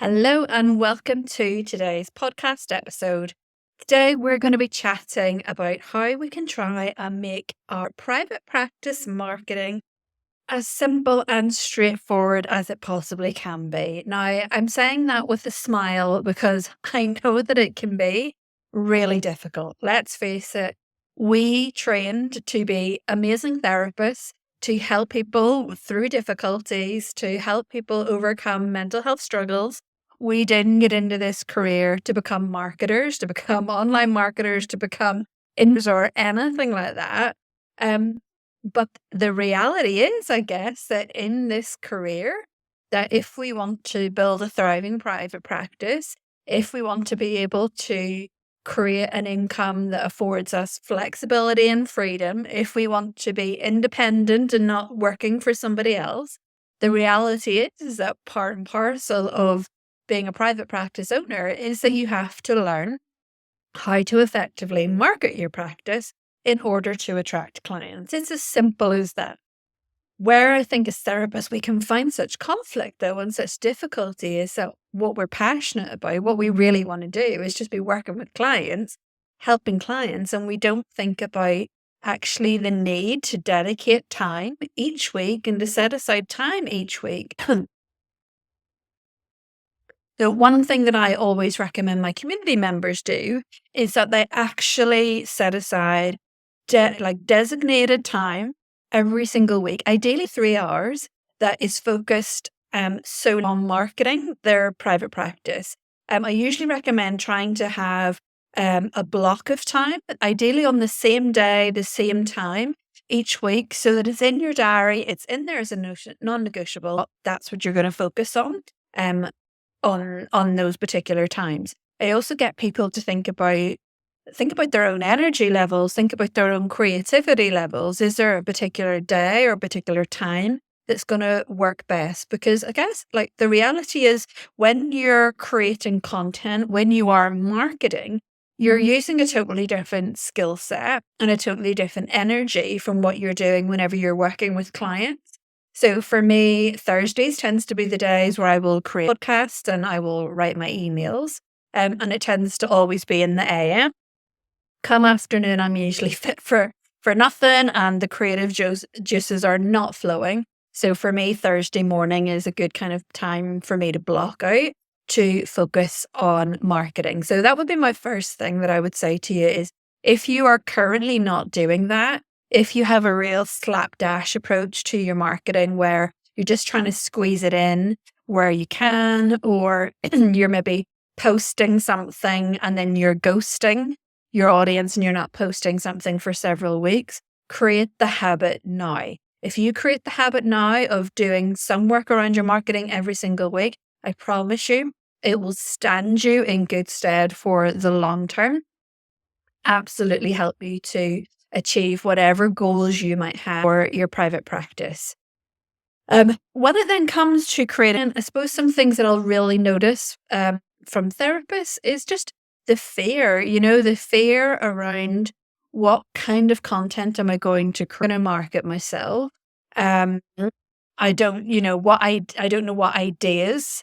Hello and welcome to today's podcast episode. Today we're going to be chatting about how we can try and make our private practice marketing as simple and straightforward as it possibly can be. Now, I'm saying that with a smile because I know that it can be really difficult. Let's face it, we trained to be amazing therapists, to help people through difficulties, to help people overcome mental health struggles. We didn't get into this career to become marketers, to become online marketers, to become influencers or anything like that. But the reality is, I guess, that in this career, that if we want to build a thriving private practice, if we want to be able to create an income that affords us flexibility and freedom, if we want to be independent and not working for somebody else, the reality is that part and parcel of being a private practice owner is that you have to learn how to effectively market your practice in order to attract clients. It's as simple as that. Where I think as therapists we can find such conflict though and such difficulty is that what we're passionate about, what we really want to do is just be working with clients, helping clients, and we don't think about actually the need to dedicate time each week and to set aside time each week. So one thing that I always recommend my community members do is that they actually set aside designated time every single week, ideally 3 hours, that is focused solely on marketing their private practice. I usually recommend trying to have a block of time, ideally on the same day, the same time each week, so that it's in your diary, it's in there as a non-negotiable. That's what you're going to focus on those particular times. I also get people to think about their own energy levels, think about their own creativity levels. Is there a particular day or a particular time that's going to work best? Because I guess the reality is when you're creating content, when you are marketing, you're using a totally different skill set and a totally different energy from what you're doing whenever you're working with clients. So for me, Thursdays tends to be the days where I will create podcasts and I will write my emails. And it tends to always be in the AM. Come afternoon, I'm usually fit for nothing and the creative juices are not flowing. So for me, Thursday morning is a good kind of time for me to block out to focus on marketing. So that would be my first thing that I would say to you is if you are currently not doing that, if you have a real slapdash approach to your marketing where you're just trying to squeeze it in where you can, or you're maybe posting something and then you're ghosting your audience and you're not posting something for several weeks, create the habit now. If you create the habit now of doing some work around your marketing every single week, I promise you, it will stand you in good stead for the long term. Absolutely help you to achieve whatever goals you might have for your private practice. When it then comes to creating, I suppose some things that I'll really notice from therapists is just the fear, the fear around what kind of content am I going to create and market myself. I don't know what ideas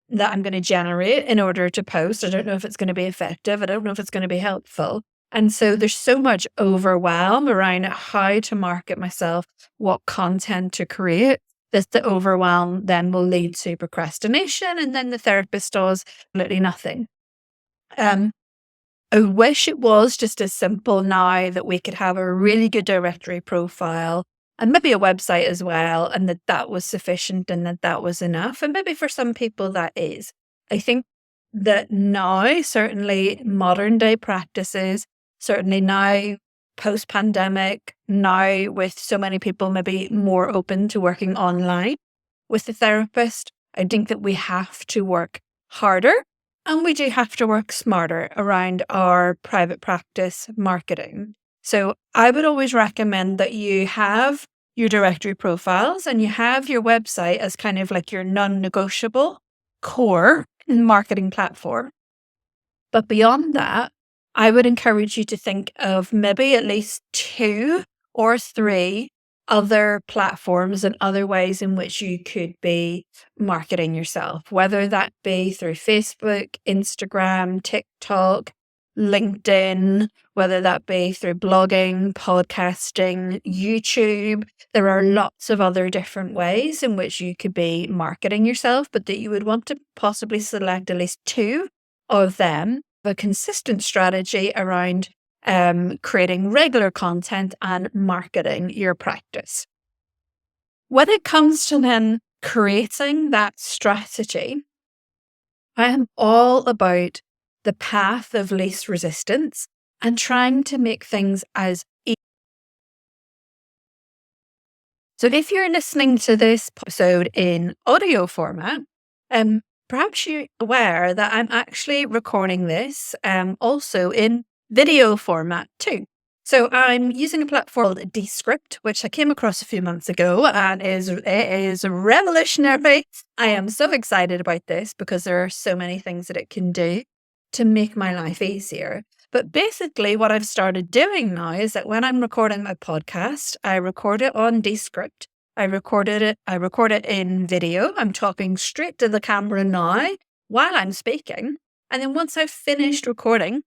that I'm going to generate in order to post. I don't know if it's going to be effective. I don't know if it's going to be helpful. And so there's so much overwhelm around how to market myself, what content to create, that the overwhelm then will lead to procrastination. And then the therapist does literally nothing. I wish it was just as simple now that we could have a really good directory profile and maybe a website as well, and that was sufficient and that was enough. And maybe for some people that is. I think that now, certainly modern day practices, certainly now post-pandemic, now with so many people maybe more open to working online with the therapist, I think that we have to work harder and we do have to work smarter around our private practice marketing. So I would always recommend that you have your directory profiles and you have your website as kind of like your non-negotiable core marketing platform. But beyond that, I would encourage you to think of maybe at least 2 or 3 other platforms and other ways in which you could be marketing yourself, whether that be through Facebook, Instagram, TikTok, LinkedIn, whether that be through blogging, podcasting, YouTube. There are lots of other different ways in which you could be marketing yourself, but that you would want to possibly select at least two of them, a consistent strategy around creating regular content and marketing your practice. When it comes to then creating that strategy, I am all about the path of least resistance and trying to make things as easy. So if you're listening to this episode in audio format, perhaps you're aware that I'm actually recording this also in video format too. So I'm using a platform called Descript, which I came across a few months ago, and it is revolutionary. I am so excited about this because there are so many things that it can do to make my life easier. But basically what I've started doing now is that when I'm recording my podcast, I record it on Descript. I record it in video. I'm talking straight to the camera now while I'm speaking. And then once I've finished recording,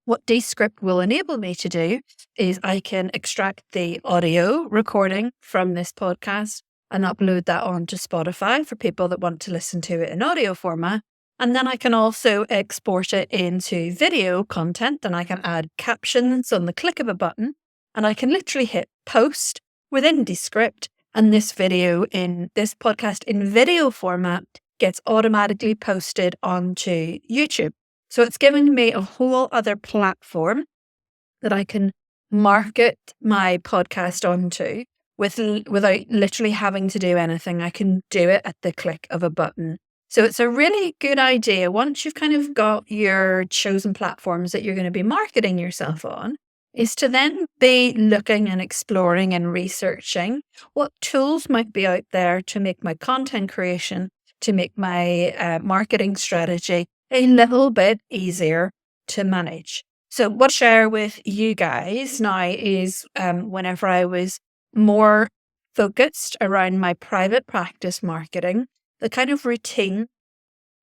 what Descript will enable me to do is I can extract the audio recording from this podcast and upload that onto Spotify for people that want to listen to it in audio format. And then I can also export it into video content, and I can add captions on the click of a button, and I can literally hit post within Descript, and this podcast in video format gets automatically posted onto YouTube. So it's giving me a whole other platform that I can market my podcast onto without literally having to do anything. I can do it at the click of a button. So it's a really good idea once you've kind of got your chosen platforms that you're going to be marketing yourself on, is to then be looking and exploring and researching what tools might be out there to make my content creation, to make my marketing strategy a little bit easier to manage. So what I share with you guys now is whenever I was more focused around my private practice marketing, the kind of routine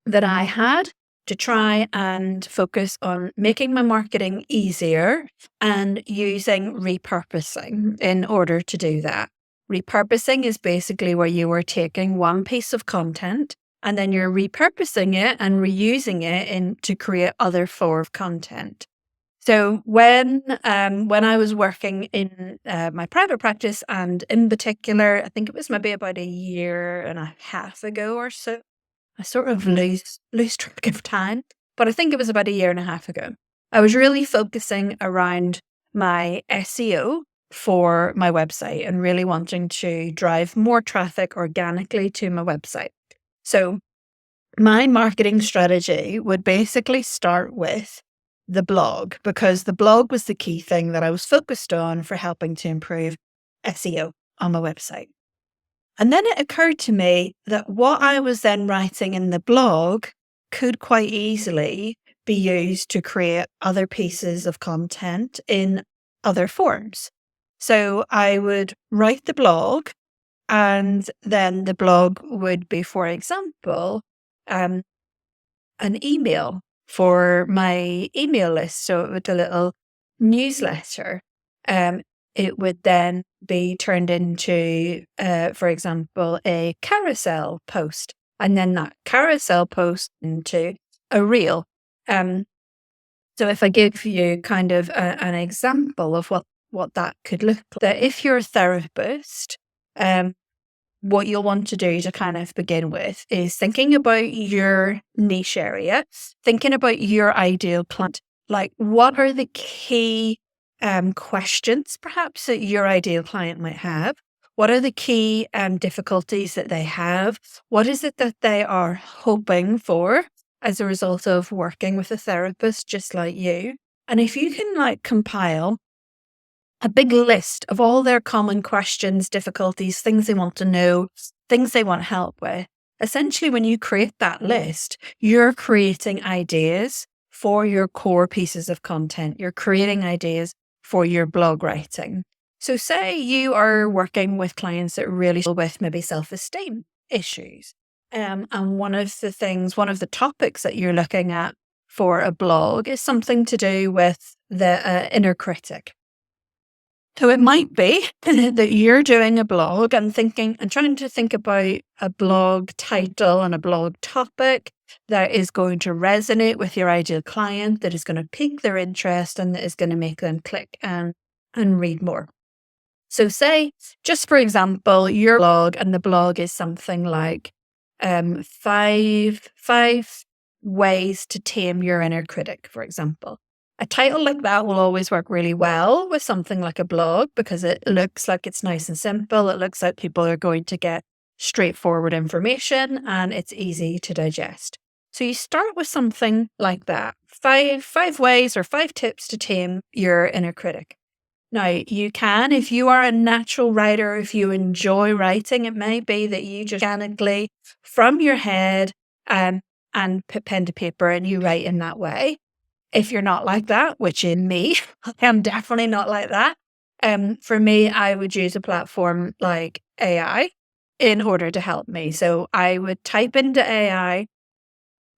that I had to try and focus on making my marketing easier and using repurposing in order to do that. Repurposing is basically where you are taking one piece of content and then you're repurposing it and reusing it to create other form of content. So when I was working in my private practice, and in particular, I think it was maybe about a year and a half ago or so, I sort of lose track of time, but I think it was about a year and a half ago. I was really focusing around my SEO for my website and really wanting to drive more traffic organically to my website. So my marketing strategy would basically start with the blog, because the blog was the key thing that I was focused on for helping to improve SEO on my website. And then it occurred to me that what I was then writing in the blog could quite easily be used to create other pieces of content in other forms. So I would write the blog, and then the blog would be, for example, an email for my email list. So it would be a little newsletter. It would then be turned into, for example, a carousel post, and then that carousel post into a reel. So if I give you kind of an example of what that could look like, that if you're a therapist, what you'll want to do to kind of begin with is thinking about your niche area, thinking about your ideal client. Like, what are the key questions perhaps that your ideal client might have? What are the key difficulties that they have? What is it that they are hoping for as a result of working with a therapist just like you? And if you can compile a big list of all their common questions, difficulties, things they want to know, things they want help with. Essentially, when you create that list, you're creating ideas for your core pieces of content. You're creating ideas for your blog writing. So say you are working with clients that really struggle with maybe self-esteem issues. And one of the topics that you're looking at for a blog is something to do with the inner critic. So it might be that you're doing a blog and trying to think about a blog title and a blog topic that is going to resonate with your ideal client, that is going to pique their interest and that is going to make them click and read more. So say, just for example, your blog, and the blog is something like five ways to tame your inner critic, for example. A title like that will always work really well with something like a blog because it looks like it's nice and simple. It looks like people are going to get straightforward information and it's easy to digest. So you start with something like that. Five ways or 5 tips to tame your inner critic. Now, you can, if you are a natural writer, if you enjoy writing, it may be that you just organically from your head and put pen to paper and you write in that way. If you're not like that, which in me, I'm definitely not like that. For me, I would use a platform like AI in order to help me. So I would type into AI.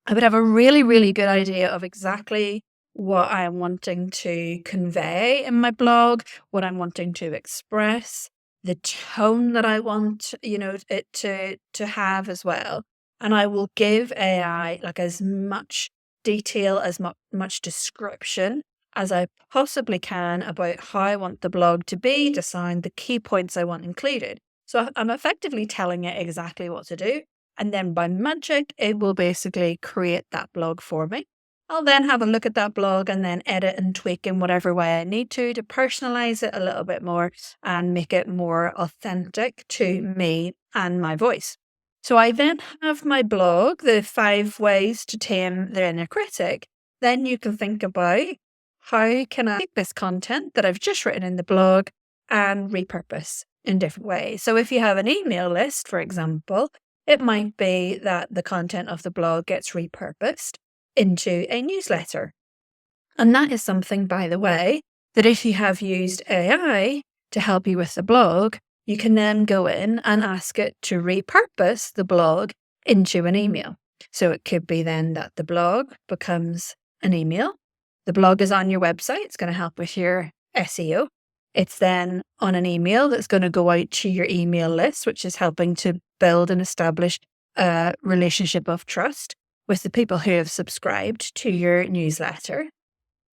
I would have a really, really good idea of exactly what I am wanting to convey in my blog, what I'm wanting to express, the tone that I want, it to have as well. And I will give AI like as much detail, as much description as I possibly can about how I want the blog to be, to sound, the key points I want included. So I'm effectively telling it exactly what to do. And then by magic, it will basically create that blog for me. I'll then have a look at that blog and then edit and tweak in whatever way I need to personalize it a little bit more and make it more authentic to me and my voice. So I then have my blog, the 5 ways to tame the inner critic. Then you can think about how can I take this content that I've just written in the blog and repurpose in different ways. So if you have an email list, for example, it might be that the content of the blog gets repurposed into a newsletter. And that is something, by the way, that if you have used AI to help you with the blog, you can then go in and ask it to repurpose the blog into an email. So it could be then that the blog becomes an email. The blog is on your website. It's going to help with your SEO. It's then on an email that's going to go out to your email list, which is helping to build and establish a relationship of trust with the people who have subscribed to your newsletter.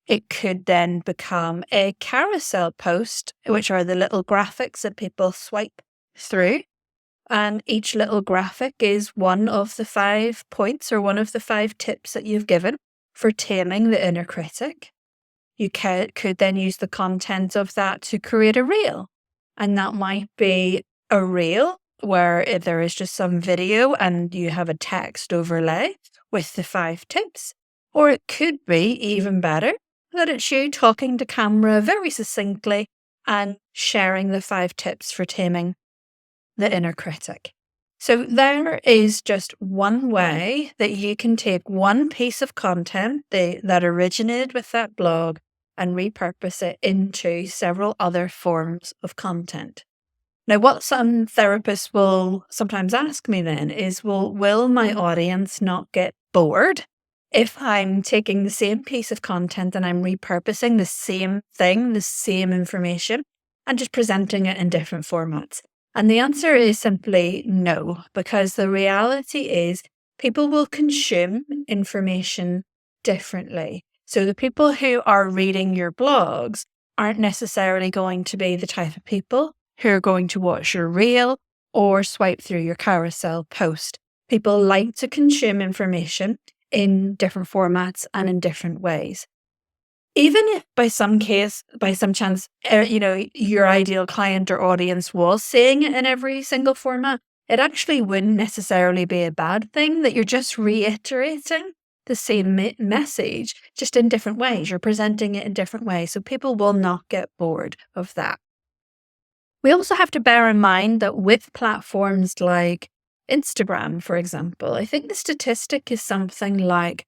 It could then become a carousel post, which are the little graphics that people swipe through. And each little graphic is one of the 5 points or one of the 5 tips that you've given for taming the inner critic. You could then use the content of that to create a reel. And that might be a reel where if there is just some video and you have a text overlay with the 5 tips. Or it could be even better that it's you talking to camera very succinctly and sharing the 5 tips for taming the inner critic. So there is just one way that you can take one piece of content that originated with that blog and repurpose it into several other forms of content. Now, what some therapists will sometimes ask me then is, will my audience not get bored if I'm taking the same piece of content and I'm repurposing the same thing, the same information, and just presenting it in different formats? And the answer is simply no, because the reality is people will consume information differently. So the people who are reading your blogs aren't necessarily going to be the type of people who are going to watch your reel or swipe through your carousel post. People like to consume information in different formats and in different ways. Even if by some chance, your ideal client or audience was seeing it in every single format, it actually wouldn't necessarily be a bad thing that you're just reiterating the same message, just in different ways. You're presenting it in different ways, so people will not get bored of that. We also have to bear in mind that with platforms like Instagram, for example, I think the statistic is something like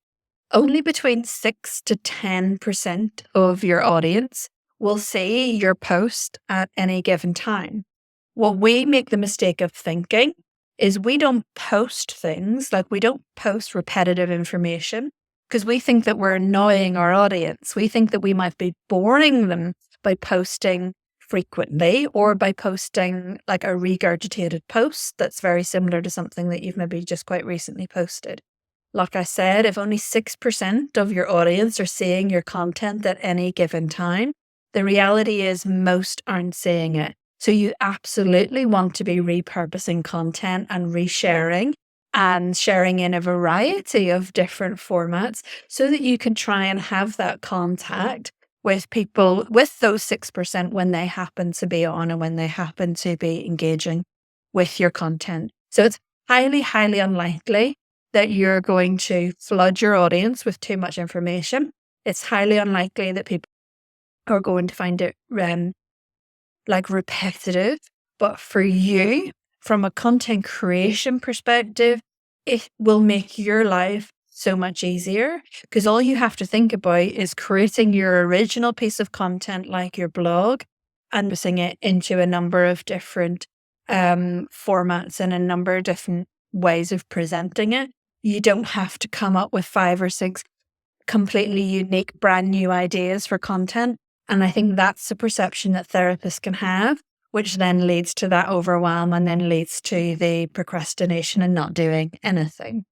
only between 6 to 10% of your audience will see your post at any given time. What we make the mistake of thinking is we don't post things, like we don't post repetitive information because we think that we're annoying our audience. We think that we might be boring them by posting frequently or by posting like a regurgitated post that's very similar to something that you've maybe just quite recently posted. Like I said, if only 6% of your audience are seeing your content at any given time, the reality is most aren't seeing it. So you absolutely want to be repurposing content and resharing and sharing in a variety of different formats so that you can try and have that contact with people, with those 6% when they happen to be on and when they happen to be engaging with your content. So it's highly, highly unlikely that you're going to flood your audience with too much information. It's highly unlikely that people are going to find it like repetitive. But for you, from a content creation perspective, it will make your life so much easier because all you have to think about is creating your original piece of content like your blog and putting it into a number of different formats and a number of different ways of presenting it. You don't have to come up with 5 or 6 completely unique, brand new ideas for content. And I think that's the perception that therapists can have, which then leads to that overwhelm and then leads to the procrastination and not doing anything.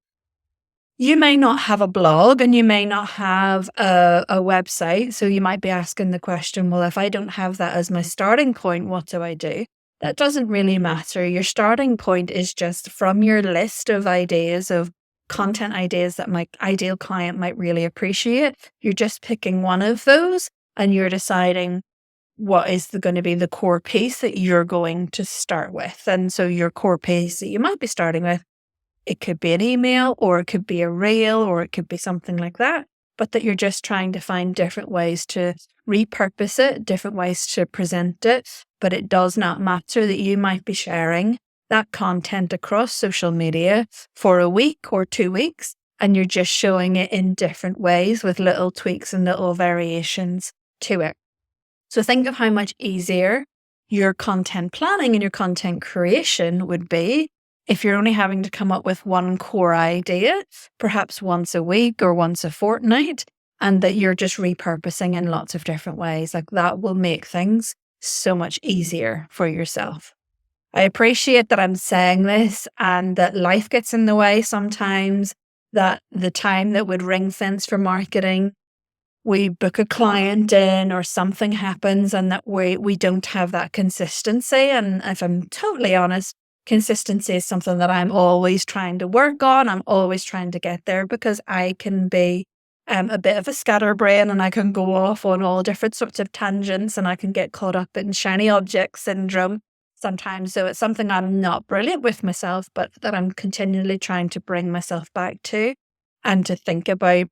You may not have a blog and you may not have a website. So you might be asking the question, well, if I don't have that as my starting point, what do I do? That doesn't really matter. Your starting point is just from your list of ideas, of content ideas that my ideal client might really appreciate. You're just picking one of those and you're deciding what is going to be the core piece that you're going to start with. And so your core piece that you might be starting with, it could be an email or it could be a reel or it could be something like that, but that you're just trying to find different ways to repurpose it, different ways to present it. But it does not matter that you might be sharing that content across social media for a week or 2 weeks, and you're just showing it in different ways with little tweaks and little variations to it. So think of how much easier your content planning and your content creation would be if you're only having to come up with one core idea, perhaps once a week or once a fortnight, and that you're just repurposing in lots of different ways. Like that will make things so much easier for yourself. I appreciate that I'm saying this and that life gets in the way sometimes, that the time that would ring fence for marketing, we book a client in or something happens and that we don't have that consistency. And if I'm totally honest, consistency is something that I'm always trying to work on. I'm always trying to get there because I can be a bit of a scatterbrain and I can go off on all different sorts of tangents and I can get caught up in shiny object syndrome sometimes. So it's something I'm not brilliant with myself, but that I'm continually trying to bring myself back to and to think about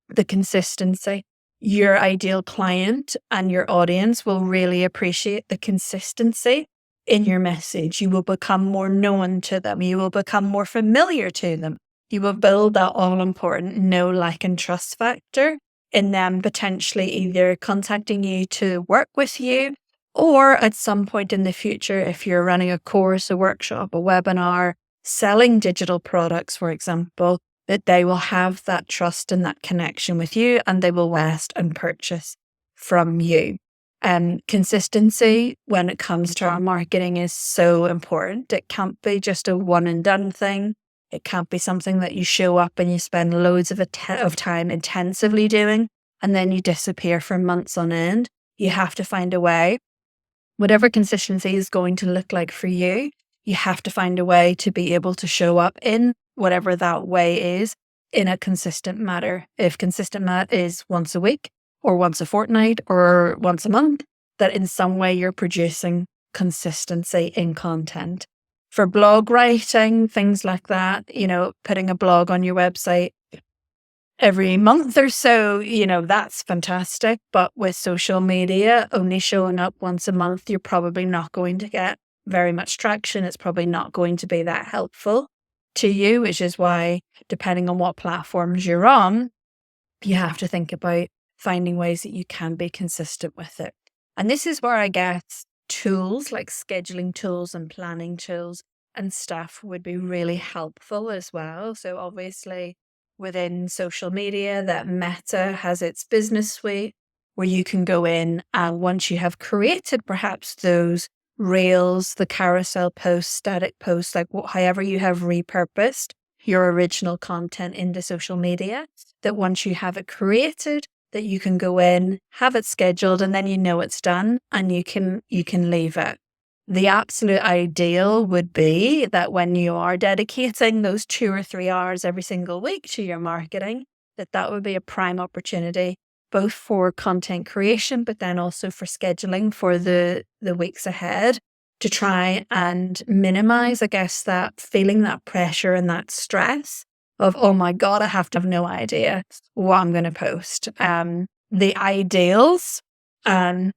the consistency. Your ideal client and your audience will really appreciate the consistency in your message. You will become more known to them. You will become more familiar to them. You will build that all-important know, like, and trust factor in them potentially either contacting you to work with you or at some point in the future, if you're running a course, a workshop, a webinar, selling digital products, for example, that they will have that trust and that connection with you and they will rest and purchase from you. Consistency when it comes to our marketing is so important. It can't be just a one and done thing. It can't be something that you show up and you spend loads of time intensively doing and then you disappear for months on end. You have to find a way. Whatever consistency is going to look like for you, you have to find a way to be able to show up in whatever that way is in a consistent manner. If consistent manner is once a week or once a fortnight or once a month, that in some way you're producing consistency in content. For blog writing, things like that, putting a blog on your website every month or so, that's fantastic. But with social media, only showing up once a month, you're probably not going to get very much traction. It's probably not going to be that helpful to you, which is why, depending on what platforms you're on, you have to think about finding ways that you can be consistent with it. And this is where I guess tools like scheduling tools and planning tools and stuff would be really helpful as well. So obviously within social media, that Meta has its business suite where you can go in and once you have created perhaps those reels, the carousel posts, static posts, like however you have repurposed your original content into social media, that once you have it created, that you can go in, have it scheduled, and then you know it's done and you can leave it. The absolute ideal would be that when you are dedicating those 2 or 3 hours every single week to your marketing, that would be a prime opportunity, both for content creation, but then also for scheduling for the weeks ahead to try and minimize, I guess, that feeling, that pressure and that stress of, oh my God, I have to have no idea what I'm going to post. The ideals and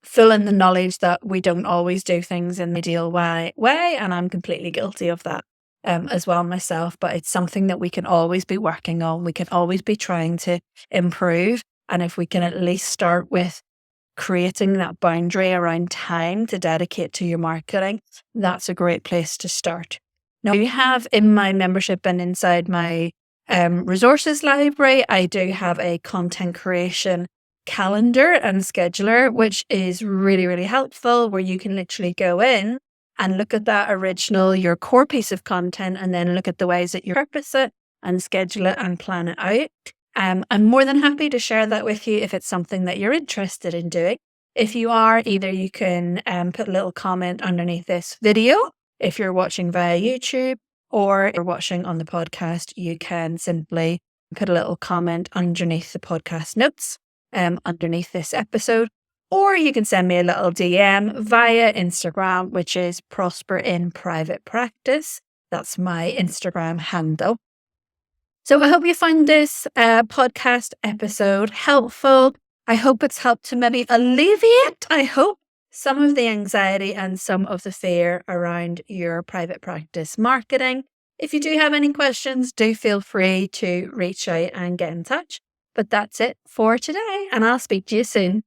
full in the knowledge that we don't always do things in the ideal way, and I'm completely guilty of that as well myself, but it's something that we can always be working on. We can always be trying to improve. And if we can at least start with creating that boundary around time to dedicate to your marketing, that's a great place to start. Now, you have in my membership and inside my resources library, I do have a content creation calendar and scheduler, which is really, really helpful, where you can literally go in and look at that original, your core piece of content, and then look at the ways that you purpose it and schedule it and plan it out. I'm more than happy to share that with you if it's something that you're interested in doing. If you are, either you can put a little comment underneath this video if you're watching via YouTube, or if you're watching on the podcast, you can simply put a little comment underneath the podcast notes underneath this episode, or you can send me a little DM via Instagram, which is Prosper in Private Practice. That's my Instagram handle. So I hope you find this podcast episode helpful. I hope it's helped to maybe alleviate, I hope, some of the anxiety and some of the fear around your private practice marketing. If you do have any questions, do feel free to reach out and get in touch. But that's it for today, and I'll speak to you soon.